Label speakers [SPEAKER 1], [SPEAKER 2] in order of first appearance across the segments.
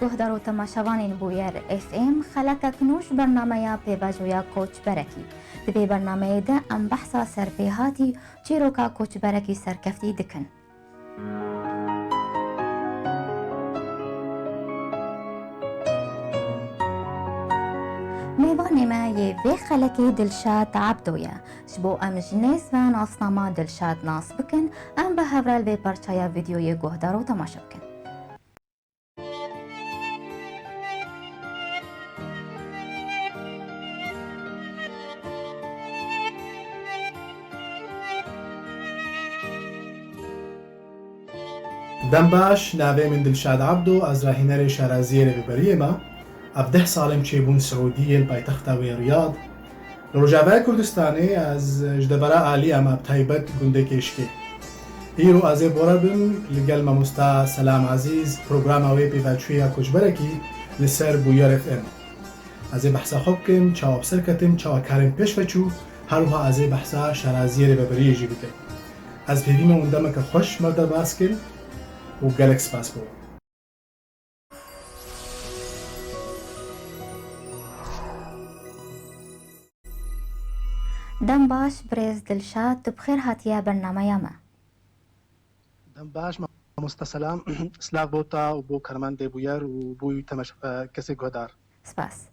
[SPEAKER 1] گهدار و تماشاوان بویر اف ام خلک کنوش برنامه پیواجویا کوچ برکی دی برنامه ده ام بحثا سرپیهاتی چیروکا کوچ برکی سرکفتی دکن میوان ما یه وی خلکی دلشاد عبدویا شبو ام جنیز و ناسنامه دلشاد ناس بکن ام به هورال وی پرچایا ویدیوی گهدار و تماشا بکن
[SPEAKER 2] دم باش ناوی من دلشاد عبدو از راهینر شارازی ریبری ما 17 سالم چیبون سعودی پایتخت ریاض لروجاوای کردستانی از جدبرا عالی اما بتایبت گنده کشکی ایرو از بورا بن لگل ماموستا سلام عزیز پروگرام اوی پیوچویا کجبرکی لسر بویر اف ام از بحثا خوب کن چاوب سر کتم چاو کارم پیش وچو هروها از بحثا شارازی ریبری جی بکن از پیدیم اوندم که خوش مرده باز کن و گلکس باز بود
[SPEAKER 1] دم باش برز دلشاد تو بخیر هاتیا برنامه ما
[SPEAKER 2] دم باش ماموستا سلام سلاف بوتا و بو کرمان دی بویر و بوی تمش کسی گودار
[SPEAKER 1] سپاس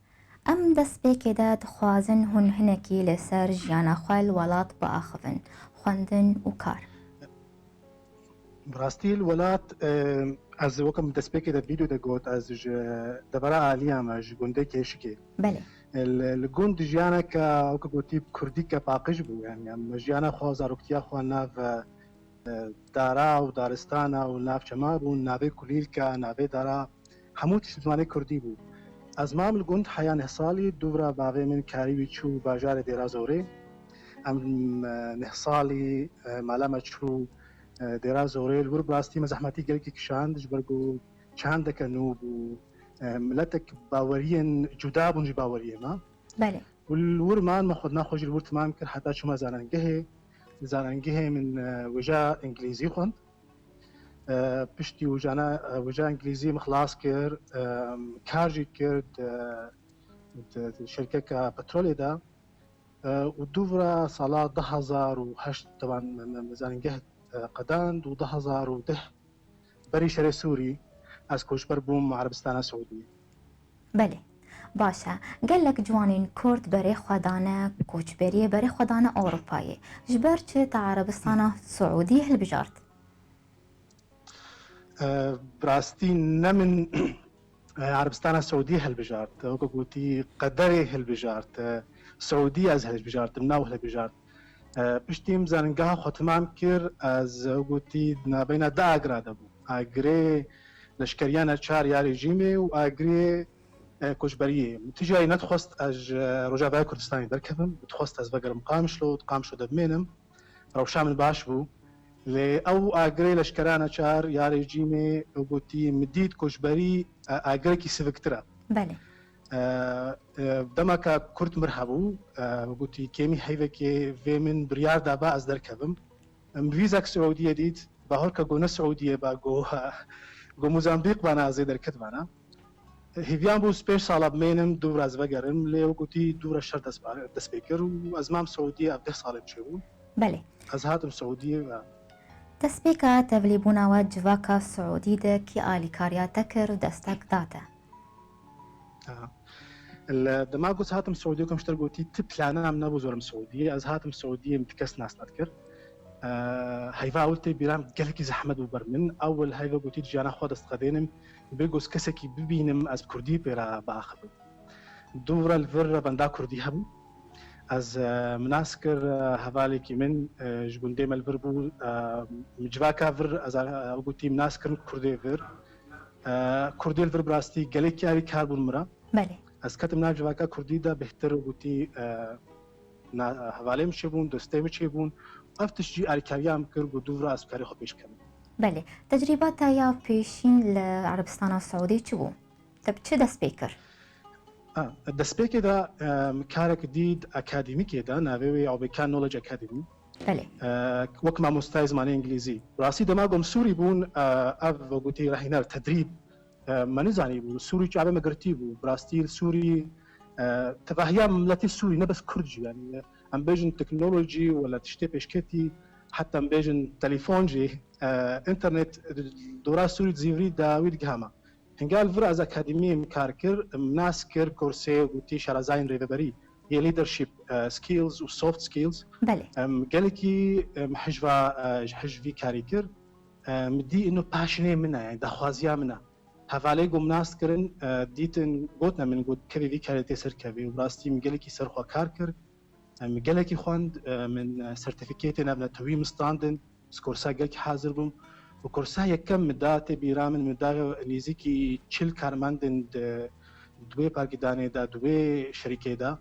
[SPEAKER 1] ام دست بیکی داد خوازن هن هنکی لسر جیانا خوال ولات با آخفن خوندن و کار
[SPEAKER 2] براستی الولات از وکم دست بیکی دا ویدیو دا گوت از دبرا عالی اما جگونده کشکی
[SPEAKER 1] بله
[SPEAKER 2] الجند جيانا كا كوتيب كردي كباقش بو يعني جيانا خواز روكتيا خوانا في دارا ودارستانا وناف شمال ونافي كليل كا نافي دارا هموت زمانه كردي بو از مام الجند حيان حصالي دورا باغي من كاري ويچو باجار ديرا زوري ام نحصالي مالما چو ديرا زوري الور براستي مزحمتي قلكي كشاند جبرگو چاندك نوب ملتك باوريا جداب ونجي باوريا ما
[SPEAKER 1] بله
[SPEAKER 2] والورمان ما خدنا خوش الور تمام كر حتى شو ما زاننجه من وجا انجليزي خند بشتي وجا انجليزي مخلاص كر كارجي كرد شركه كبترول دا ودوفرا صلاة 2008 طبعا زاننجه قدان و 2010 بري شري سوري از کوچبر بوم عربستان سعودی
[SPEAKER 1] بله باشه گلک جوانین کرد برای خدانه کوچبری برای خدانه اروپایی جبر چه تا عربستان سعودی هل بجارت
[SPEAKER 2] براستی نمن عربستان سعودی هل بجارت او گوتی قدری هل بجارت سعودی از هل بجارت مناو هل بجارت پشتیم زنگاه ختمام کر از گوتی نبین دا اگراده بو اگری لشکریان چار یا رژیمی و اگری کوچبریه تجایی ندخست از رجاوای کردستانی درکبم تخست از وگر مقامشلو تقامشلو دبمینم روشام باش بو لی او اگری لشکران چار یا رژیمی گوتی مدید کوچبری اگری کی سوکتره
[SPEAKER 1] بله
[SPEAKER 2] دما که کرد مرحبو گوتی کمی هیوه که و من بریار دابا از درکبم ویزاک سعودیه دید باهر که گونه سعودیه با گو موزامبیق بانا ازی درکت بانا هیویان بو سپیش سالا بمینم دور از وگرم لیو گوتی دور شر دست بیکر و از مام سعودیه 17 سالم چه بود
[SPEAKER 1] بله
[SPEAKER 2] از هاتم سعودیه و
[SPEAKER 1] تسبيكا تبليبونا وجواكا سعودي ده كي آلي كاريا تكر دستك داتا
[SPEAKER 2] دما قلت هاتم سعودية كم اشتر قلتي تبلانا من ابو زورم سعودية از هاتم سعودية متكس ناس نذكر هيفا قلت بيرام قالك زحمة وبرمن اول هيفا قلتي جانا خود استخدينم بيجوز كسكي ببينم از كردي بيرا باخذ دورا الفر بندا كردي هبو از مناسكر هفالي كي من جبندي مال بو مجواكا فر از قلتي مناسكر كردي فر كردي الفر براستي قالك ياري كاربون مرا
[SPEAKER 1] بله
[SPEAKER 2] از کتم ناف جواکا کردی دا بهتر گویی حوالیم چه بون دستیم چه بون افتش جی ارکیام کرد و دور از کاری خوبش کردم.
[SPEAKER 1] بله تجربات یا پیشین لعربستان السعودي چبو تب چه دست بیکر
[SPEAKER 2] دست بیکر دا کارک دید اکادمیکی دا نوی او بکن نولج اکادمی
[SPEAKER 1] بله
[SPEAKER 2] وقت ما مستعد زمان انگلیزی راستی دما قم سوری بون او گویی راهینر تدریب ما نزاني سوري شعب مقرتيب وبراستيل سوري تفاهيا ملتي سوري نبس كردجي يعني ام بيجن تكنولوجي ولا تشتي بشكتي حتى ام بيجن تليفونجي انترنت دورا سوري زيفري داويد جهاما هنقال فرع از اكاديمي مكاركر مناسكر كورسي وتي شرازاين ريفبري هي ليدرشيب سكيلز وسوفت سكيلز
[SPEAKER 1] بله
[SPEAKER 2] قالكي حجفي كاريكر مدي انه باشني منها يعني دخوازيا منها هفالي قوم ناس كرن ديتن قوتنا من قوت كبي في كاريتي سر كبي وبراستي مقالكي سر خوا كاركر مقالكي خواند من سيرتيفيكيتي نبنا توي مستاندن سكورسا قالكي حاضر بم وكورسا يكم مداتي بيرامن مداغ نيزيكي تشيل كارماندن دوي باركيداني دا دوي شركة دا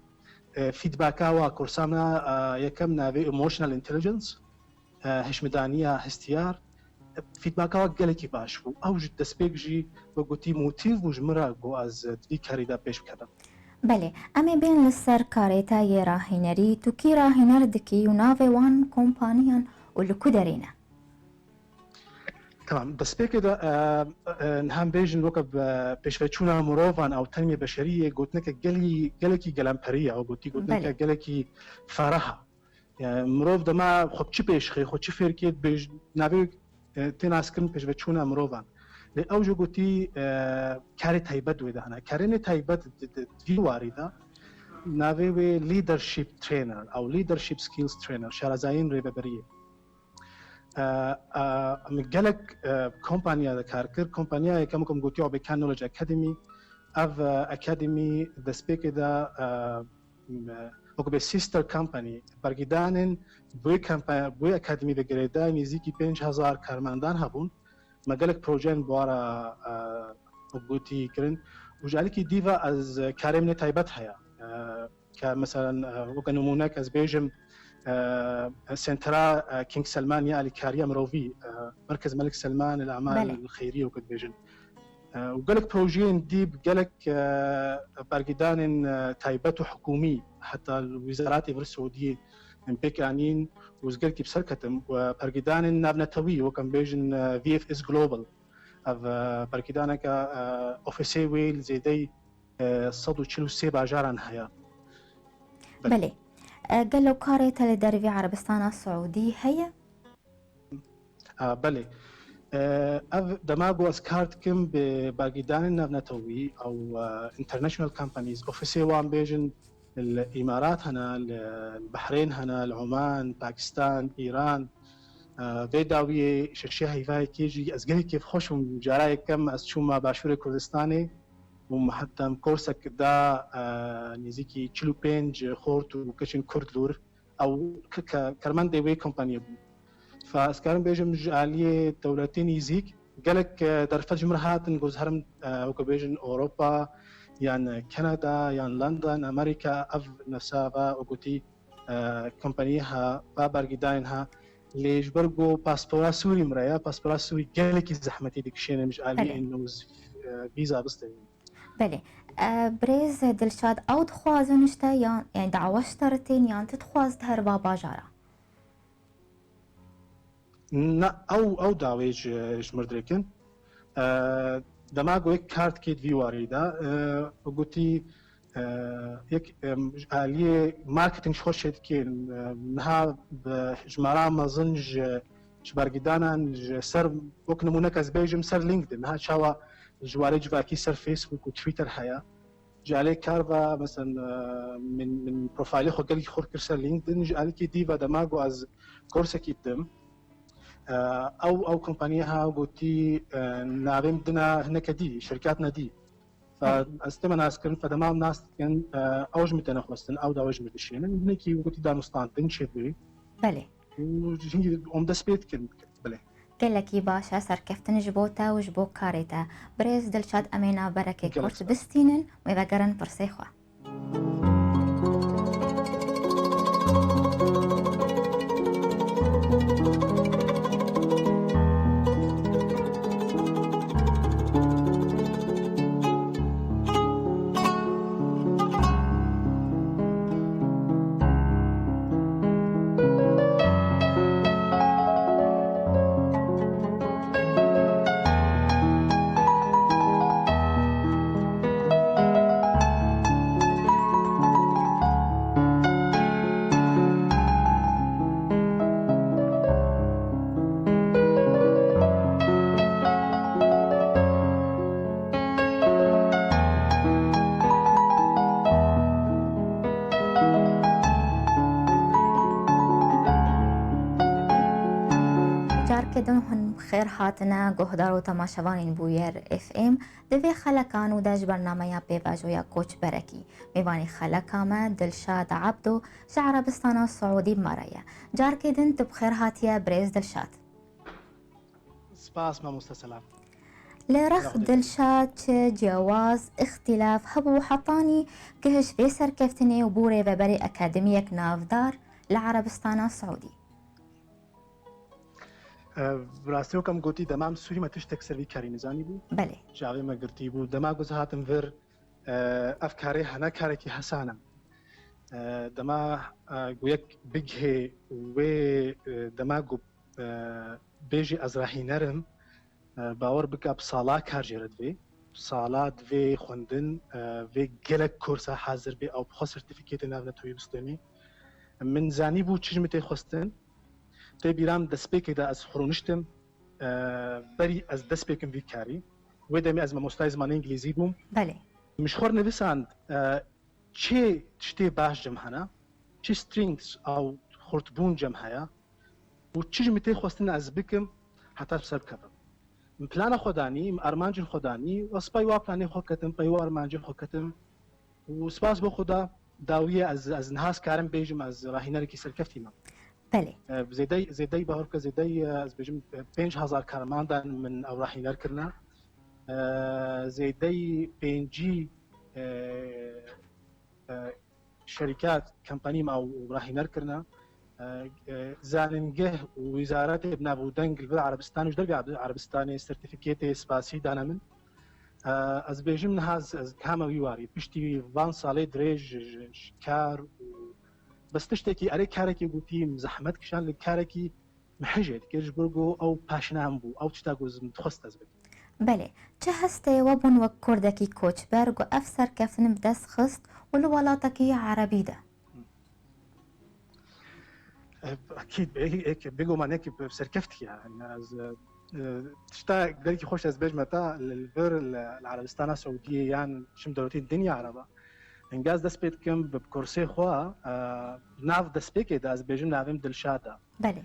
[SPEAKER 2] فيدباكا وكورسامنا يكم نافي ايموشنال انتليجنس هش مدانية هستيار فيدباكا قالكي باش اوج دسبيجي وقوتي موتيف وجمرا قو از دوي كاريدا بيش بكذا
[SPEAKER 1] بله امی بین لسر کاریتا یه راهینری تو کی راهینر دکی و ناوی وان کمپانیان و لکو دارینه
[SPEAKER 2] تمام بس بكده نهم بيجن وكب بيشفتشونا مروفان او تنمية بشرية قلت لك جلكي جلامبرية او قلت لك جلكي فرحة يعني مروف ده ما خب چی بيشخي خب چی فركيت بيج نبي تناسكن بيشفتشونا مروفان لأوجو قلتي كاري تايبت وده أنا كارين تايبت في واردة نبي leadership trainer او leadership skills trainer شرازاين ريبابرية مقالك كومبانيا كاركر كومبانيا كمكم قلتيو بكان نولج اكاديمي اف اكاديمي ذا سبيك دا اوكو سيستر كومباني برگدانن بوی كومباني بوی اكاديمي بگریدا نزدیکی 5000 کارمندان هبون مقالك پروژن بوارا قلتي كرن وجعلك ديفا از كارم تايبت هيا كمثلا وكنمونك از بيجم سنترا كينج سلمان يا الكاريا مروفي مركز الملك سلمان الاعمال
[SPEAKER 1] بله.
[SPEAKER 2] الخيريه وكد بيجن وقالك بروجين ديب قالك برقدان تايبته حكومي حتى الوزارات السعوديه من بيكانين وزقلك بسركتم وبرقدان نابنتوي وكان بيجن في اف اس جلوبال برقدانك اوفيسي ويل زي دي صدو تشيلو سيبا جاران هيا
[SPEAKER 1] بله قال له كاريتا لدربي عربستان السعودي هي
[SPEAKER 2] بله دماغو اسكارت كم بباقيدان نبنتوي او انترناشونال كامبانيز اوفيسي وان بيجن الامارات هنا البحرين هنا العمان باكستان ايران فيداوي شرشي هيفاي كيجي ازغلي كيف خوشم جاراي كم از شوما باشور كردستاني ومحتى كورسك دا نزيكي تشلو بينج خورت وكشن كردلور او كرمان دي وي كومباني فاسكارن بيجم جاليه دولتين يزيك قالك درفت جمرهات نجوز هرم وكبيجن اوروبا يعني كندا يعني لندن امريكا اف نسابا وقتي كومبانيها بابرجداينها ليش برجو باسبورا سوري مرايا باسبورا سوري قالك زحمتي ديك الشيء مش قالي انه فيزا بس
[SPEAKER 1] بله بريز دلشاد او دخوازنشتا يعني دعوشترتين يعني تدخواز دهر بابا جارا
[SPEAKER 2] نا او داويج مردركن دماغو یک کارت کید ویواری وقتي یک آلیه مارکتینگ خوش شد که نها بجمرا مزنج شبارگدانان سر وك نمونك از بيجم سر لينكدين نها شاوا جوالي جواكي سر فيسبوك وتويتر حيا جالي كارفا مثلا من بروفايلي خو قال خور كرسر لينكدين جالي كي ديفا دماغو از كورسا كيدم او كومبانيها قلتي نعرم دنا هناك دي شركاتنا دي فاستمع ناس كن فدمام ناس كن اوج متنا خلصن او داوج مدشين هناكي قلتي دا مستان تنشبي
[SPEAKER 1] بله
[SPEAKER 2] وجي ام دسبيت كن بله
[SPEAKER 1] قال لك باشا سر كفتن جبوتا وجبو كاريتا بريز دلشاد امينا بركه كورس بستينن ويبقرن برسيخوا جاركدن هن بخير هاتنا گهدار و تماشاوانین بویر اف ام دوی خلکان و داج برنامه پیواجویا کوچ برکی میوانی خلکامه دلشاد عبدو عربستان السعودی بمرایا جاركدن تبخير هاتيا بريز دلشاد
[SPEAKER 2] سپاس ما مستسلام
[SPEAKER 1] لرخ دلشاد جواز اختلاف هبو حطاني كهش في سركفتني وبوري ببري أكاديميك نافدار لعربستان السعودي
[SPEAKER 2] براستی وکم گوتی دمام سوری ما تشتک سروی کاری نزانی بود
[SPEAKER 1] بله
[SPEAKER 2] جاوی ما گرتی بود دما گوز هاتم ور افکاری هنا کاری کی حسانم دما گویک بگه و دما گو بیجی از راهی نرم باور بکاب سالا کار جرد وی سالات وی خوندن وی گلک کورسا حاضر بی او بخو سرتیفیکیت ناو نتوی بستمی من زانی بود چجمتی خواستن تی بیرام دسپیک دا از خرونشتم بری از دسپیکم وی کاری و دمی از مستای زمان انگلیزی بوم
[SPEAKER 1] بله
[SPEAKER 2] مش خور نویساند چه تشتی باش جمعنا چه سترینگز او خورتبون جمعها و چجمتی خواستن از بکم حتی بسر کبم پلان خودانی ارمانجن خودانی و سپای و پلانی خود کتم پای و ارمانجن خود کتم و سپاس به خدا داویه از نهاس کارم بیجم از راهینر کی سرکفتی ما
[SPEAKER 1] بله
[SPEAKER 2] زیدای باور که زیدای از بیجم 5000 کارمندان من او راهینر کردن زیدای 5 شركات كمباني ما راهينر كرنا زاننجه ووزارات ابن ابو دنگ بالعربستان وش دربي عربستاني سيرتيفيكيت سباسي دانا من از بيجم نهاز از كاما ويواري بشتي وان صالي دريج كار بس تشتكي اري كاركي قوتي مزحمت كشان لكاركي محجت كيرج برغو او باشنام بو او تشتاغوز متخصص از
[SPEAKER 1] بله چه هسته وبن وكردكي كوتش برغو افسر كفن بدس خست والولاتكي عربي ده
[SPEAKER 2] اكيد هيك بيجو معناك بسركفتي يعني از تشتا قالك خوش از بيج متى الفير العربستان السعوديه يعني شم دولتين الدنيا عربه انجاز دس بيت كم بكرسي خوا ناف دس بيك از بيجم نافم دلشاده
[SPEAKER 1] بله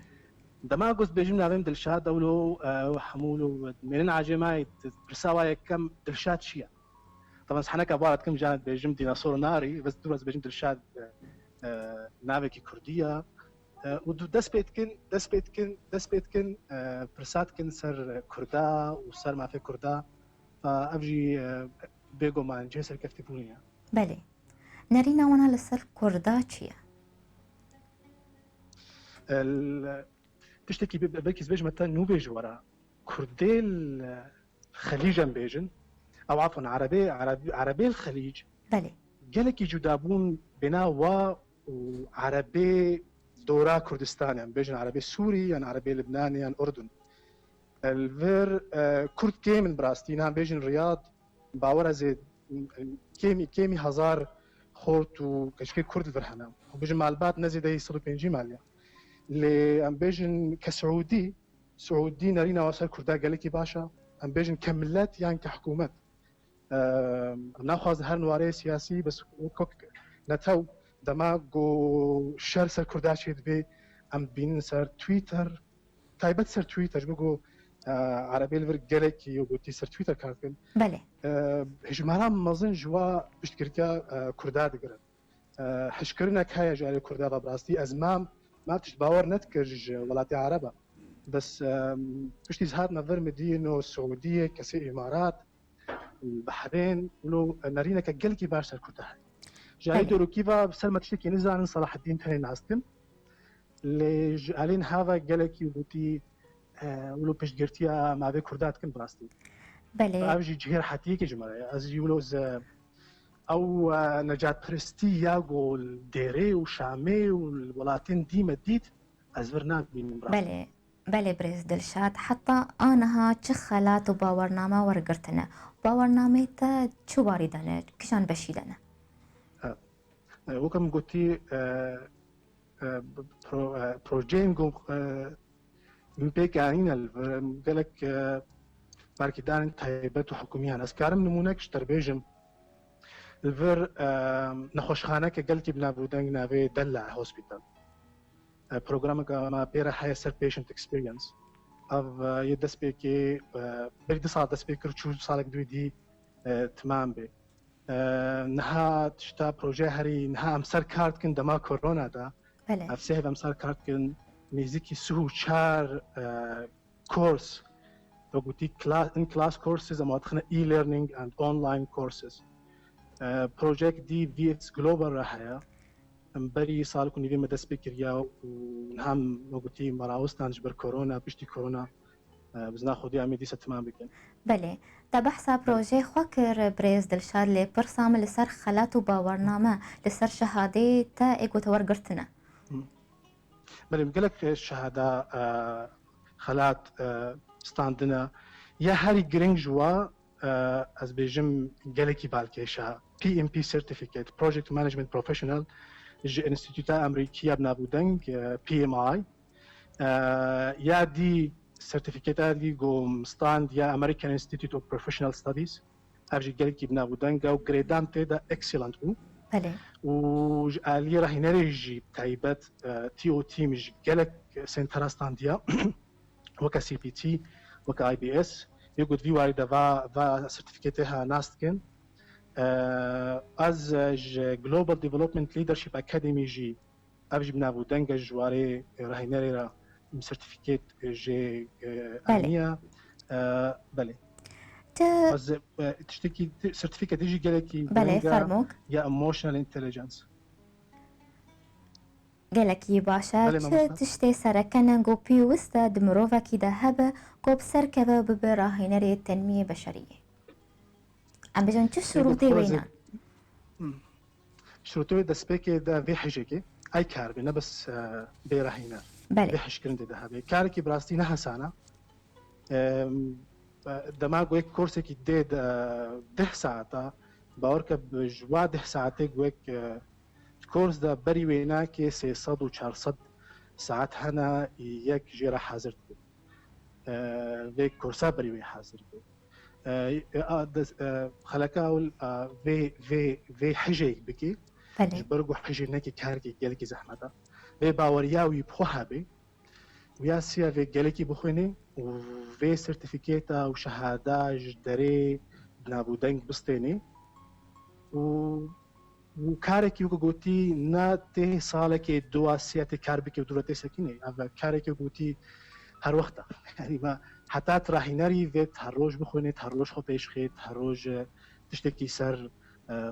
[SPEAKER 2] دما قص بيجم نافم دلشاده ولو حمولو من عجماي برساوي كم دلشاد شيا طبعا حنك عباره كم جانت بيجم ديناصور ناري بس دور از بيجم دلشاد نافكي كرديه ودو دس بيتكن برساتكن سر كردا وسر ما في كردا فأبجي بيجو ما نجسر كيف تقولين
[SPEAKER 1] بله نرينا وانا لسر كردا چيا
[SPEAKER 2] تشتكي بلكي بيج متى نو بيج ورا كردي الخليج بيجن او عفوا عربي الخليج
[SPEAKER 1] بله
[SPEAKER 2] قالك جدابون بنا وعربي دورا كردستان يعني بيجن عربي سوري يعني عربي لبناني يعني اردن الفير كرد كيمن براستينا بيجن رياض باورا زي كيمي هزار خورت وكشكي كرد الفرحنا وبيجن مالبات نزي داي 150 ماليا اللي ام بيجن كسعودي سعودي نارينا وصل كردا قالكي باشا ام بيجن كملات يعني كحكومات ناخذ هر نواري سياسي بس وكوك نتو دماغو شر سر كرداشيد بي ام بين سر تويتر تايبت سر تويتر بقو عربي الفر جالكي وقلتي سر تويتر كاركن
[SPEAKER 1] بله
[SPEAKER 2] هجمانا مزن جوا بشتكركا كردا دقرن حشكرنا كايا جاري كردا براستي ازمام ما تشباور نتكرج ولاتي عربة بس بشتي زهاد نظر مدينة السعودية كسي إمارات البحرين ولو نارينا كجلكي باشر كردا جاي دورو كيفا بسلمة تشتكي نزعن صلاح الدين تاني ناستم اللي جالين هذا جالكي وبوتي ولو بيش جرتيا مع ذي كردات كن براستي
[SPEAKER 1] بله
[SPEAKER 2] أبجي جهير حتيكي جمالي أزي ولوز أو نجات برستي ياغو الديري وشامي والولاتين دي مديت أزورنا بين براستي
[SPEAKER 1] بله بريز دلشاد حتى آنها چه خلات و باورنامه ورگرتنه باورنامه تا چو باریدنه کشان بشیدنه
[SPEAKER 2] وكم قلتي بروجين جو مبيك عين قالك ماركي دان تايبت وحكومية أنا أسكارم نمونك شتربيجم الفر نخوشخانة كقلتي بنا بودنگ ناوي دلع هوسبيتال برنامج ما بيرا هاي سر بيشنت اكسبيرينس او یه دست به که بری 2 سال دست به کرد 4 سالك دویدی تمام به نها تشتا پروژه هری نها امسر کارت کن دما کرونا دا
[SPEAKER 1] بله
[SPEAKER 2] افسه امسر کارت کن نزدیکی 34 کورس و گوتی ان کلاس کورسز اما دخنا ای لرنینگ اند آنلاین کورسز پروژه دی وی اکس گلوبال راهیا بری سال کنی وی مدرس بکریا و هم گوتی مراوستانج بر کرونا پشتی کرونا بزنا خودی امیدی تمام بکن
[SPEAKER 1] بله دا بحثا پروژه خو کر بریز دلشاد لی پرسام لسر خلات و باورنامه لسر شهاده تا ایگو تورگرتنا
[SPEAKER 2] بله مقلك الشهادة خلات ستاندنا يا هاري جرينج جوا از بيجم قالكي بالكيشا PMP Certificate Project Management Professional جي انستيتوتا أمريكية بنابودنج PMI يا دي سيرتيفيكيتا دي قوم ستاند يا American Institute of Professional Studies أبجي قالكي بنابودنج أو جريدان تيدا excellent
[SPEAKER 1] بله
[SPEAKER 2] وآلي راهي نريجي تايبات تي او تي مش جالك سنترا ستانديا وكا سي بي تي وكا اي بي اس يقول في وايدا فا سيرتيفيكيتها ناستكن از جلوبال ديفلوبمنت ليدرشيب اكاديمي جي ابجي بنابو دنجا جواري راهي نريرا سيرتيفيكيت جي امنيه بله از تشتكي سيرتيفيكيت يجي جالكي
[SPEAKER 1] بله فرموك
[SPEAKER 2] يا ايموشنال انتليجنس
[SPEAKER 1] گەلێکی باشە تشتێ سەرەکەنە گۆپی وستە دمرۆڤێکی داهەبە گۆ بسەرکەوە ببێ ڕاهێنەرێ تەنمیە بەشەریە ئەم بێژن چ شروطی وێنە
[SPEAKER 2] شروطی دەستپێکێ دا vê hejekê ay kar bê ne bes bê rahîner vê hişkirin dê dihebe karekî bi rastî ne hesane dema goyek korsekî dê 10 saeta bawer ke bi ji wa 10 saetê goyek كورس دا بري ويناكي 300 و 400 ساعات هنا يك جيرا حاضر في كورسا بري وين حاضر خلقا اول في حجي بكي برغو حجي نكي كاركي جالكي زحمتا في باورياوي بخوهابي ويا سيا في جالكي بخويني وفي سيرتيفيكيتا وشهاده جدري بنابودنگ بستيني و کارێکی وەکو گوتی نا تێ ساڵێکی دو سیاتێ کار بکە و دوورەتێ سەکینێ ئەڤ کارێکی گوتی هەر وەختە یعنی حتا ڕاهینەری vێت هەر ڕۆژ بخوێنێت هەر ڕۆژ خۆ پێشخێت هەر ڕۆژ تشتێکی سەر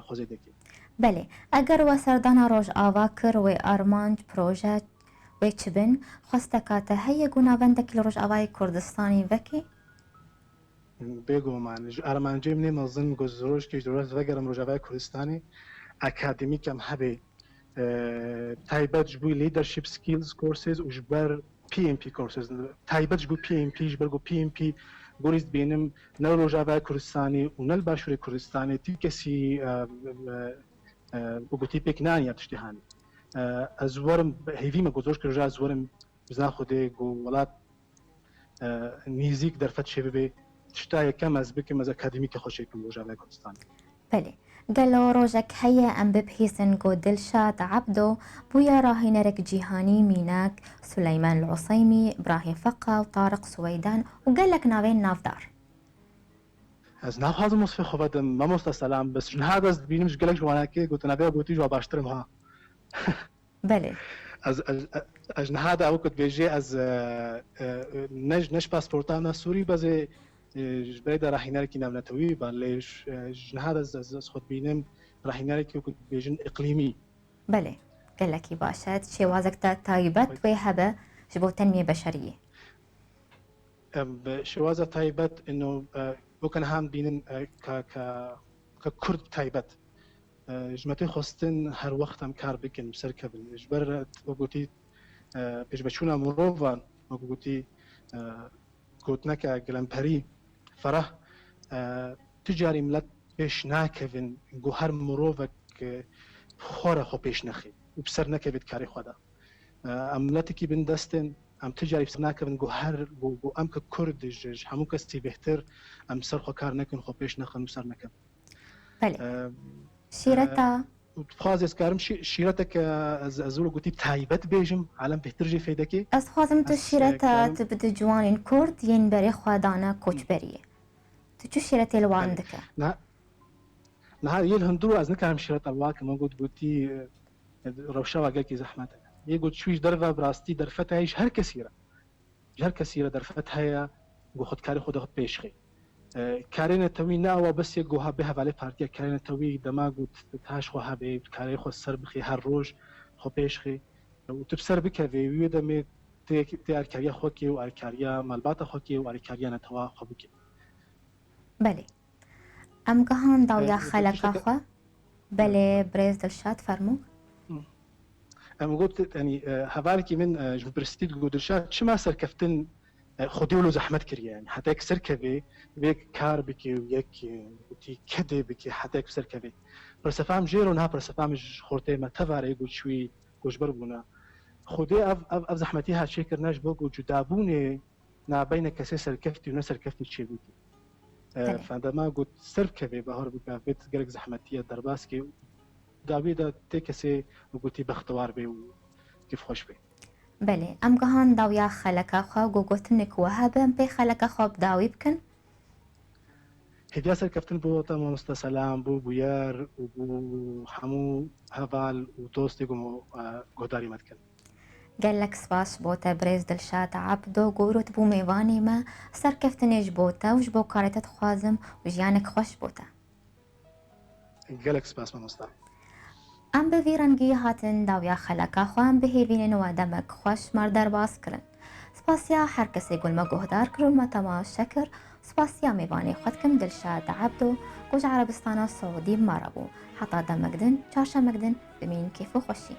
[SPEAKER 2] خۆزێ دەکەێت
[SPEAKER 1] بەێ ئەگەر وە سەردانا ڕۆژ ئاوا کرد وێ ئارمانج پرۆژە وێ چ بن خستە کاتە هەیە گوناوەندێکی لە ڕۆژ ئاوای کوردستانی vekî
[SPEAKER 2] بێگومان ئارمانجێ منێ مەزن گۆزۆژکی دەست vەگەرم ڕۆژاوای کوردستانی اکادمیکم هبه تایبەت بووی لیدرشپ سکیلز کورسز و جبر PMP کورسز تایبەت بوو PMP جبر گو PMP گوریست بینم نە ڕۆژاوای کوردستانی و نەل باشووری کوردستانی تی کەسی گوتی پێکنانیە تشتیهانی ئەز وەرم هێویمە گۆزۆش کە ژا زۆرم بزنا خودێ گو وڵات نزیک دەرفەت شێ ببێ تشتا یەکەم ئەز بکەم ئەز ئەکادمیکە خۆشێکم ڕۆژاوای کوردستان
[SPEAKER 1] بەێ گەلەوە ڕۆژێک هەیە ئەم ببحیسن گۆ دلشاد عەبدۆ بوویە ڕاهێنەرێک جیهانی میناک سولەیمان العوسەیمی براهیم فەقا و تارق سوەیدان و گەلێک ناوێن نافدار
[SPEAKER 2] از ناوحازم وصفی خۆ بەدەم مەمۆستا سەلام بەس ژنها دەست بینم گەلێک جوانەکەی گوتنەبێ گوتی جواب باشترم ها
[SPEAKER 1] بەێ
[SPEAKER 2] ئەژنهادا ئەو کت بێژێ ئەز نەش پاسپۆرتانە سووری بەزێ بريدا راهيناركي نامنتوي بالليش جنهاد از خود بينم راهيناركي وكنت بيجن اقليمي
[SPEAKER 1] بله قالك باشد شي وازك تايبت ويهبه جبو تنميه بشريه
[SPEAKER 2] شوازه تايبت انه وكان هام بينن ككرد تايبت جمتي خستن هر وقت هم کار بکن سرکب اجبر وقتی بجبشونا مروفان وقتی گوتنك گلمپری فرح تجاری ملت پیش ناکوین گو هر مروفک خوره خو پیش نخی و بسر نکوید کاری خدا ملتی کی بین دستن ام تجاری بسر ناکوین گو هر گو ام که کردش همون کسی بهتر ام سر خو کار نکن خو پیش نخن و سر نکن
[SPEAKER 1] بله شیرتا
[SPEAKER 2] بخواز اسكارم شيرتك ازول قلتي تايبت بيجم عالم بهترجي فيدكي
[SPEAKER 1] از خوازم تو
[SPEAKER 2] از
[SPEAKER 1] شیرتا
[SPEAKER 2] كارم
[SPEAKER 1] تبد جوان كرد ين بري خوادانا كوچ بريه تو چو شیرتا الوان
[SPEAKER 2] بله
[SPEAKER 1] دكا
[SPEAKER 2] نهار يل هندرو از نكارم شيرت الواك ما قلتي روشا واقعي زحمتك يقول شويش درفا براستي درفتها ايش هر كثيرة درفتها هي خود كاري خود بيشخي كارين توي ناوا بس يجوها بها بالي بارتيا كارين توي دما قلت تهاش خوها بي كاري خو سر بخي هر روج خو بيشخي وتبسر بك في ويدا مي تي اركاريا خوكي واركاريا مالباتا خوكي واركاريا نتوا خو بك
[SPEAKER 1] بله ام گهان داویا خلقا
[SPEAKER 2] تشتك
[SPEAKER 1] خو بله بريز دلشاد فرمو
[SPEAKER 2] انا قلت يعني هفالكي من جوبرستي قدرشات شما سركفتن خودی ولو زحمت کردی یعنی حتی یک سرکوی یک کار بکی و یک وتی کده بکی حتی یک سرکوی پرسفام جیرو نه پرسفام خورده ما تواره گوش شوی گوش بربونا خودی اف زحمتی ها شکر نش بگو جدابونه نه بین کسی سرکفتی و نه سرکفتی چی بکی
[SPEAKER 1] بله
[SPEAKER 2] فعندما قلت سرکوی بهار بکا بیت گرگ زحمتی درباس کی داوی دا تی کسی وقتی بختوار بی و کیف خوش بی
[SPEAKER 1] بله ام گهان داویا خلقا خو گوگوتنك وهابن بي خلقا خو بداوي بكن
[SPEAKER 2] هدیه سرکفتن بو تا مامستا سلام بو بویار و بو همو هفال و دوستی گمو گهداری مدکن
[SPEAKER 1] قال لك سباس بوتا بريز دلشاد عبدو قوروت بو ميواني ما سركفتنيش بوتا وش بو كاريتت خوازم وجيانك خوش بوتا
[SPEAKER 2] گلک سپاس مامستا
[SPEAKER 1] ام به ویرنگی هاتن داویا خلقا خو ام به هیوین و دمک خوش مردر باز کرن سپاسیا هر کسی گل ما گهدار کرون ما تمام شکر سپاسیا میوانی خود کم دلشاد عبدو گوش عربستان سعودی مرابو حتا دمکدن چارشا مکدن بمین کیف و خوشی